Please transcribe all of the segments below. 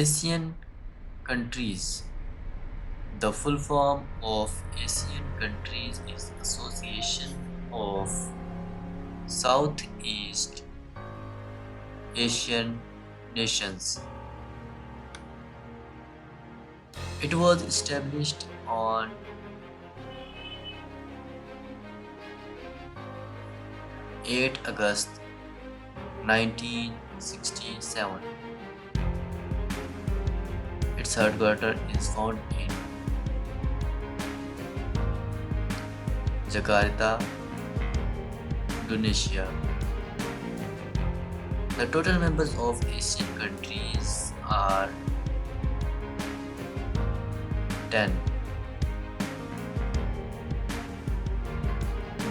ASEAN countries. The full form of ASEAN countries is Association of Southeast Asian Nations. It was established on 8 August 1967. Its headquarters is found in Jakarta, Indonesia. The total members of Asian countries are 10.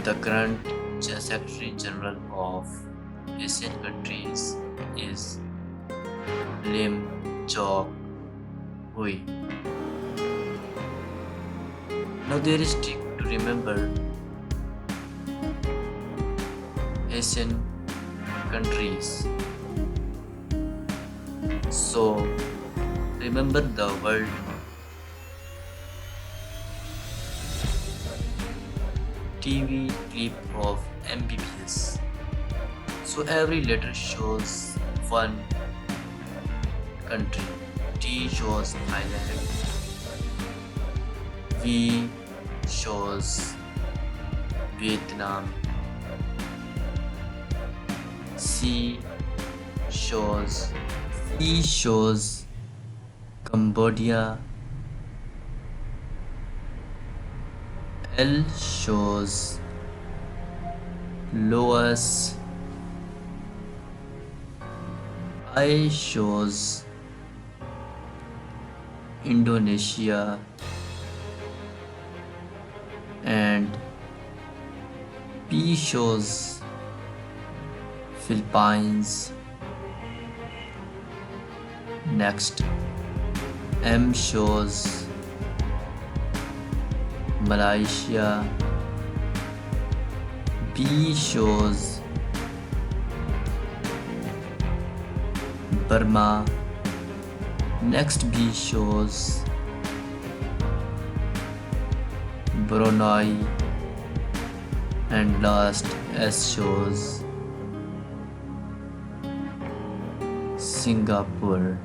The current Secretary General of Asian countries is Lim Chok Hui. Now there is trick to remember Asian countries. So remember the word TV clip of MBBS. So every letter shows one country. T shows Thailand. V shows Vietnam. C shows Cambodia. L shows Laos. I shows Indonesia, and P shows Philippines. Next, M shows Malaysia. B shows Burma. Next, B shows Brunei, and last S shows Singapore.